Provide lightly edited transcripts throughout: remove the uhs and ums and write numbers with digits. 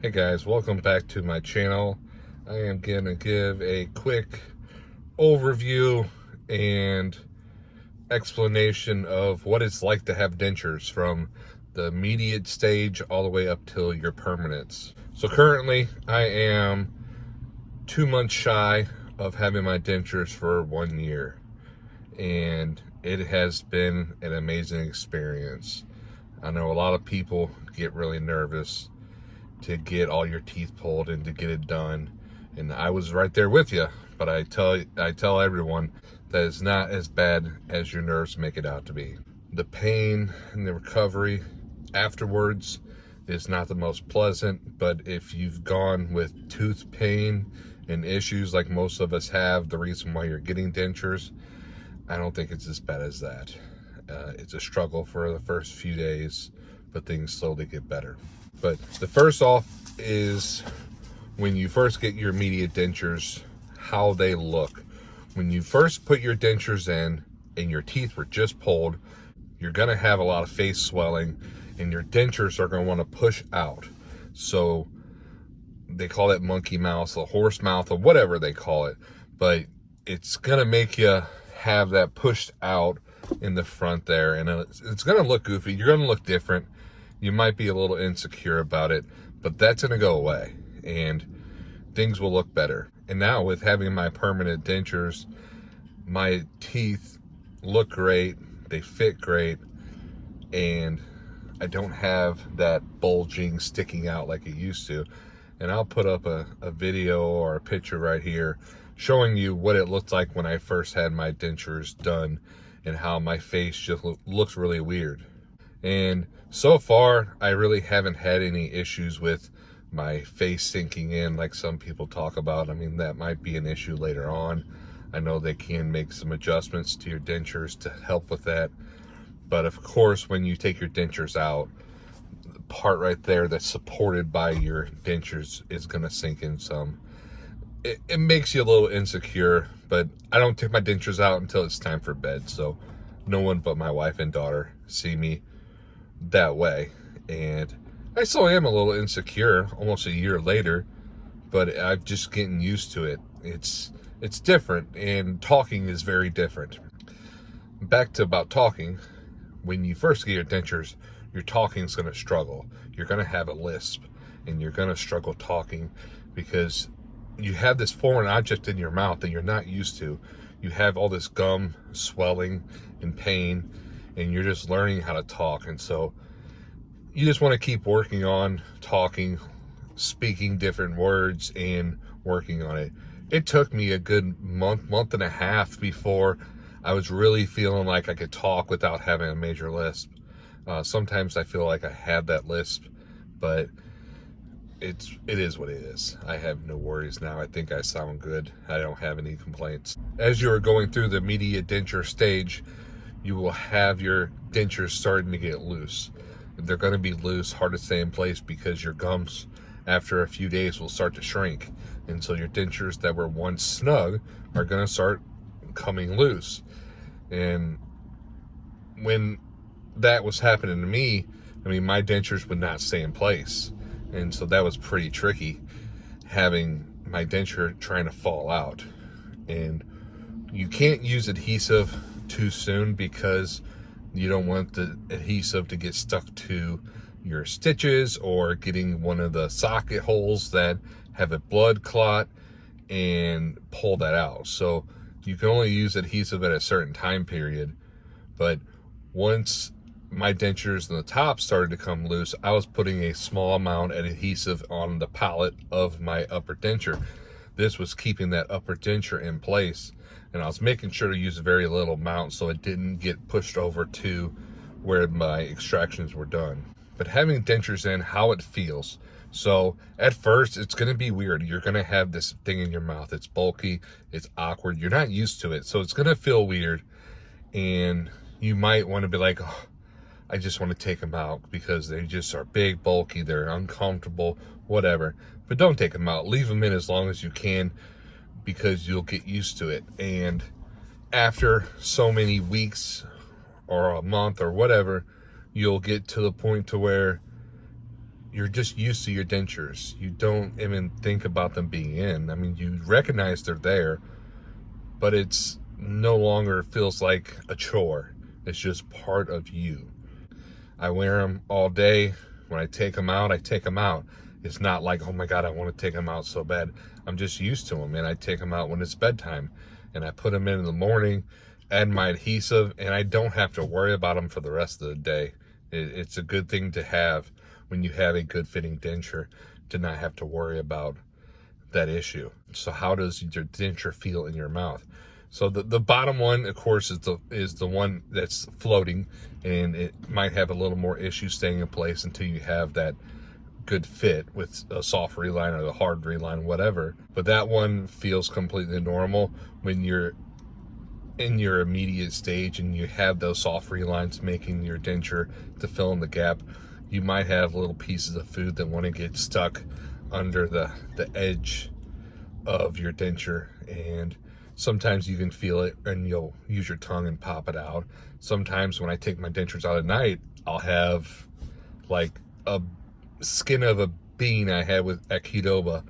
Hey guys, welcome back to my channel. I am going to give a quick overview and explanation of what it's like to have dentures from the immediate stage all the way up till your permanents. So currently I am 2 months shy of having my dentures for 1 year, and it has been an amazing experience. I know a lot of people get really nervous to get all your teeth pulled and to get it done, and I was right there with you, but I tell everyone that it's not as bad as your nerves make it out to be. The pain and the recovery afterwards is not the most pleasant, but if you've gone with tooth pain and issues like most of us have, the reason why you're getting dentures, I don't think it's as bad as that. It's a struggle for the first few days, but things slowly get better. But the first off is when you first get your immediate dentures, how they look. When you first put your dentures in and your teeth were just pulled, you're gonna have a lot of face swelling and your dentures are gonna wanna push out. So they call it monkey mouth or horse mouth or whatever they call it, but it's gonna make you have that pushed out in the front there, and it's gonna look goofy. You're gonna look different. You might be a little insecure about it, but that's gonna go away and things will look better. And now with having my permanent dentures, my teeth look great, they fit great, and I don't have that bulging sticking out like it used to. And I'll put up a video or a picture right here showing you what it looked like when I first had my dentures done and how my face just looks really weird. And so far, I really haven't had any issues with my face sinking in like some people talk about. I mean, that might be an issue later on. I know they can make some adjustments to your dentures to help with that. But of course, when you take your dentures out, the part right there that's supported by your dentures is going to sink in some. It makes you a little insecure, but I don't take my dentures out until it's time for bed. So no one but my wife and daughter see me that way. And I still am a little insecure almost a year later, but I'm just getting used to it. It's different, and talking is very different. Back to about talking, when you first get your dentures, your talking's going to struggle. You're going to have a lisp, and you're going to struggle talking because you have this foreign object in your mouth that you're not used to. You have all this gum swelling and pain, and you're just learning how to talk. And so you just want to keep working on talking, speaking different words, and working on it. It took me a good month and a half before I was really feeling like I could talk without having a major lisp. Sometimes I feel like I have that lisp, but it is what it is. I have no worries now. I think I sound good. I don't have any complaints. As you are going through the immediate denture stage, you will have your dentures starting to get loose. They're going to be loose, hard to stay in place because your gums after a few days will start to shrink. And so your dentures that were once snug are going to start coming loose. And when that was happening to me, I mean, my dentures would not stay in place. And so that was pretty tricky, having my denture trying to fall out. And you can't use adhesive too soon because you don't want the adhesive to get stuck to your stitches or getting one of the socket holes that have a blood clot and pull that out. So you can only use adhesive at a certain time period. But once my dentures in the top started to come loose, I was putting a small amount of adhesive on the palate of my upper denture. This was keeping that upper denture in place, and I was making sure to use a very little amount so it didn't get pushed over to where my extractions were done. But having dentures in, how it feels. So at first, it's going to be weird. You're going to have this thing in your mouth. It's bulky, it's awkward. You're not used to it, so it's going to feel weird. And you might want to be like, oh, I just want to take them out because they just are big, bulky, they're uncomfortable, whatever. But don't take them out. Leave them in as long as you can because you'll get used to it. And after so many weeks or a month or whatever, you'll get to the point to where you're just used to your dentures. You don't even think about them being in. I mean, you recognize they're there, but it's no longer feels like a chore. It's just part of you. I wear them all day. When I take them out, I take them out. It's not like, oh my God, I want to take them out so bad. I'm just used to them, and I take them out when it's bedtime, and I put them in the morning, add my adhesive, and I don't have to worry about them for the rest of the day. It's a good thing to have when you have a good fitting denture, to not have to worry about that issue. So how does your denture feel in your mouth? So the bottom one, of course, is the one that's floating, and it might have a little more issue staying in place until you have that good fit with a soft reline or the hard reline, whatever. But that one feels completely normal when you're in your immediate stage and you have those soft relines making your denture to fill in the gap. You might have little pieces of food that want to get stuck under the edge of your denture, and sometimes you can feel it and you'll use your tongue and pop it out. Sometimes when I take my dentures out at night, I'll have like a skin of a bean I had at Qdoba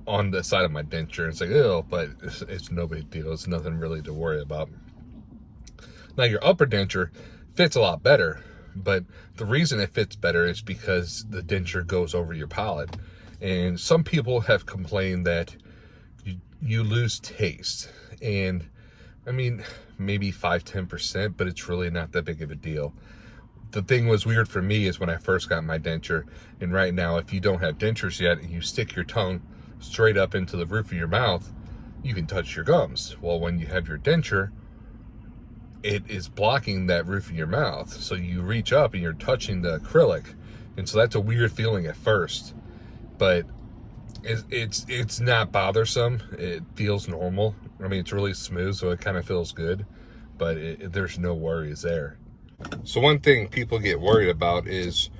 on the side of my denture. It's like, oh, but it's no big deal. It's nothing really to worry about. Now, your upper denture fits a lot better, but the reason it fits better is because the denture goes over your palate. And some people have complained that you lose taste. And I mean, maybe 5-10%, but it's really not that big of a deal. The thing was weird for me is when I first got my denture, and right now, if you don't have dentures yet and you stick your tongue straight up into the roof of your mouth, you can touch your gums. Well, when you have your denture, it is blocking that roof of your mouth. So you reach up and you're touching the acrylic. And so that's a weird feeling at first, but it's not bothersome. It feels normal. I mean, it's really smooth, so it kind of feels good, but there's no worries there. So one thing people get worried about is,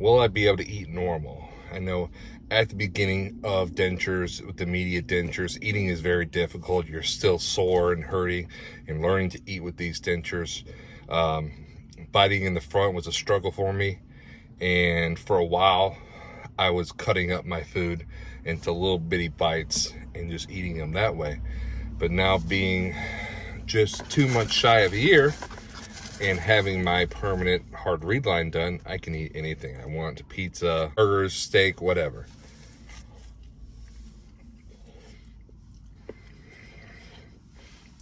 will I be able to eat normal? I know at the beginning of dentures, with immediate dentures, eating is very difficult. You're still sore and hurting and learning to eat with these dentures. Biting in the front was a struggle for me, and for a while I was cutting up my food into little bitty bites and just eating them that way. But now, being just 2 months shy of a year and having my permanent hard reline done, I can eat anything I want. Pizza, burgers, steak, whatever.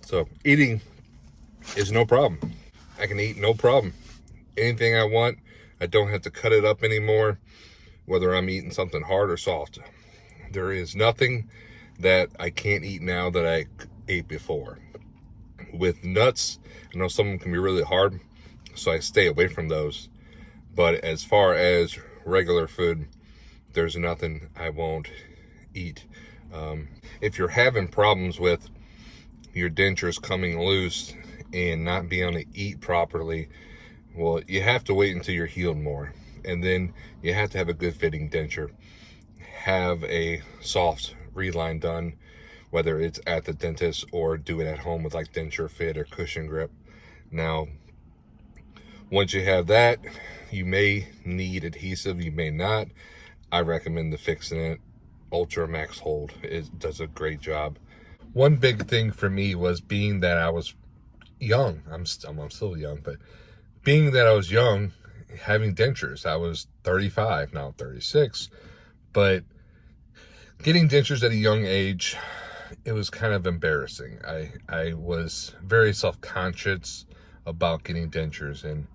So eating is no problem. I can eat no problem. Anything I want. I don't have to cut it up anymore, whether I'm eating something hard or soft. There is nothing that I can't eat now that I ate before. With nuts, I know some of them can be really hard, so I stay away from those. But as far as regular food, there's nothing I won't eat. If you're having problems with your dentures coming loose and not being able to eat properly, well, you have to wait until you're healed more. And then you have to have a good fitting denture. Have a soft reline done, whether it's at the dentist or do it at home with like Densurefit or cushion grip. Now, once you have that, you may need adhesive, you may not. I recommend the Fixodent Ultra Max Hold. It does a great job. One big thing for me was, being that I was young, I'm still young, but being that I was young, having dentures, I was 35, now 36, but getting dentures at a young age, it was kind of embarrassing. I was very self-conscious about getting dentures, and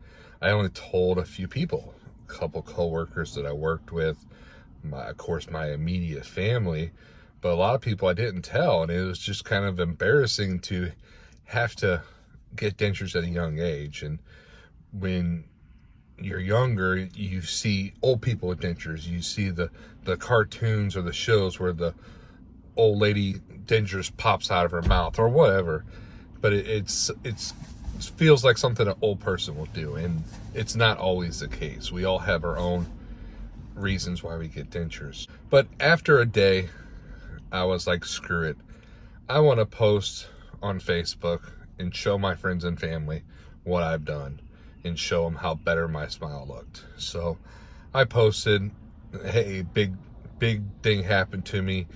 I only told a few people, a couple coworkers that I worked with, of course, my immediate family, but a lot of people I didn't tell, and it was just kind of embarrassing to have to get dentures at a young age. And when you're younger, you see old people with dentures. You see the cartoons or the shows where the old lady dentures pops out of her mouth or whatever, but it feels like something an old person will do, and it's not always the case. We all have our own reasons why we get dentures. But after a day, I was like, screw it. I want to post on Facebook and show my friends and family what I've done and show them how better my smile looked. So I posted hey, big thing happened to me.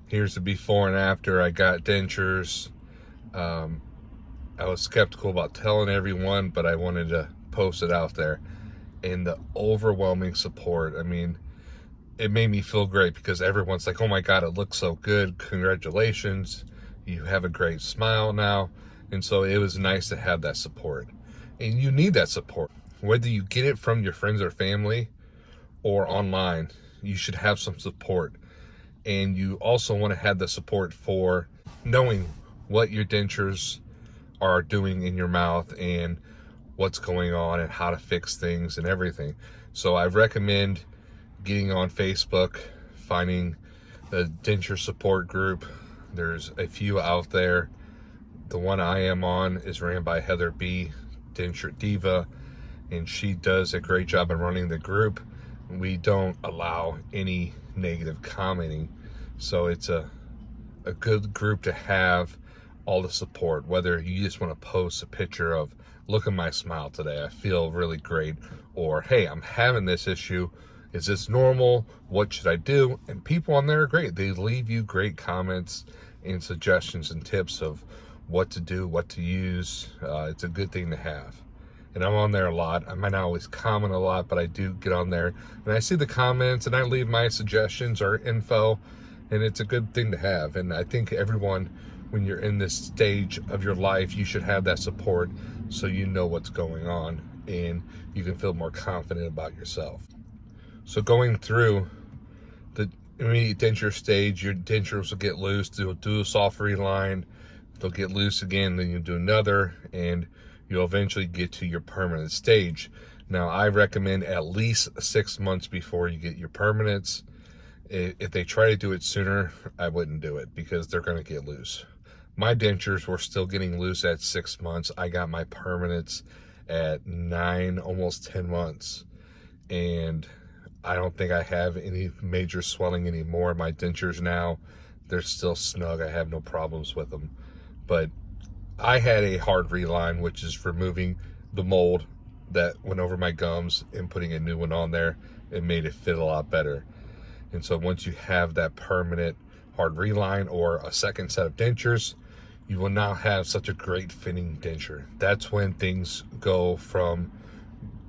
Here's the before and after. I got dentures. Um, I was skeptical about telling everyone, but I wanted to post it out there. And the overwhelming support, I mean, it made me feel great because everyone's like, oh my God, it looks so good. Congratulations. You have a great smile now. And so it was nice to have that support. And you need that support. Whether you get it from your friends or family or online, you should have some support. And you also want to have the support for knowing what your dentures are doing in your mouth and what's going on and how to fix things and everything. So I recommend getting on Facebook, finding the denture support group. There's a few out there. The one I am on is ran by Heather B, Denture Diva, and she does a great job of running the group. We don't allow any negative commenting, so it's a good group to have all the support. Whether you just want to post a picture of, look at my smile today, I feel really great, or hey, I'm having this issue, is this normal, what should I do? And people on there are great. They leave you great comments and suggestions and tips of what to do, what to use. It's a good thing to have. And I'm on there a lot. I might not always comment a lot, but I do get on there and I see the comments and I leave my suggestions or info, and it's a good thing to have. And I think everyone, when you're in this stage of your life, you should have that support so you know what's going on and you can feel more confident about yourself. So going through the immediate denture stage, your dentures will get loose. They'll do a soft reline, they'll get loose again, then you'll do another, and you'll eventually get to your permanent stage. Now, I recommend at least 6 months before you get your permanents. If they try to do it sooner, I wouldn't do it because they're going to get loose. My dentures were still getting loose at 6 months. I got my permanents at 9, almost 10 months. And I don't think I have any major swelling anymore. My dentures now, they're still snug. I have no problems with them. But I had a hard reline, which is removing the mold that went over my gums and putting a new one on there. It made it fit a lot better. And so once you have that permanent hard reline or a second set of dentures, you will now have such a great fitting denture. That's when things go from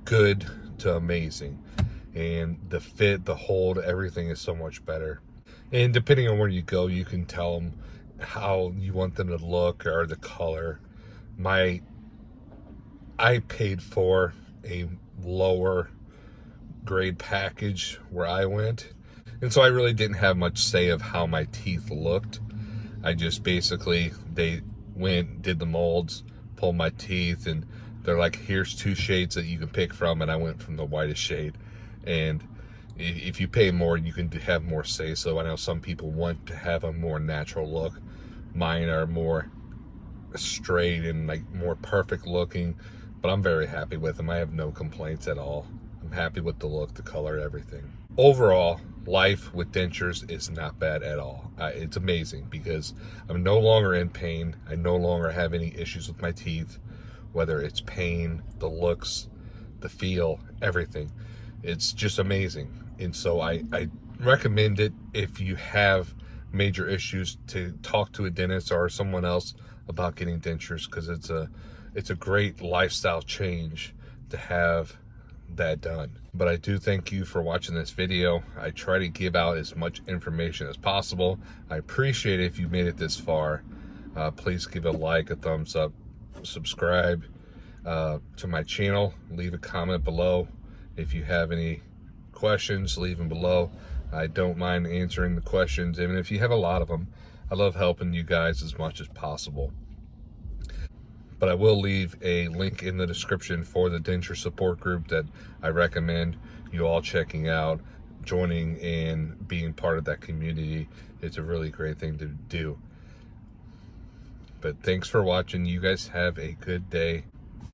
good to amazing. And the fit, the hold, everything is so much better. And depending on where you go, you can tell them how you want them to look or the color. I paid for a lower grade package where I went, and so I really didn't have much say of how my teeth looked. I just basically, they went, did the molds, pulled my teeth, and they're like, here's 2 shades that you can pick from, and I went from the whitest shade. And if you pay more, you can have more say. So I know some people want to have a more natural look. Mine are more straight and like more perfect looking, but I'm very happy with them. I have no complaints at all. I'm happy with the look, the color, everything. Overall, life with dentures is not bad at all. It's amazing because I'm no longer in pain. I no longer have any issues with my teeth, whether it's pain, the looks, the feel, everything. It's just amazing. And so I recommend it if you have major issues, to talk to a dentist or someone else about getting dentures, because it's a great lifestyle change to have that done. But I do thank you for watching this video. I try to give out as much information as possible. I appreciate it if you made it this far. Please give a like, a thumbs up, subscribe to my channel, leave a comment below. If you have any questions, leave them below. I don't mind answering the questions, even if you have a lot of them. I love helping you guys as much as possible. But I will leave a link in the description for the denture support group that I recommend you all checking out, joining and being part of that community. It's a really great thing to do. But thanks for watching. You guys have a good day.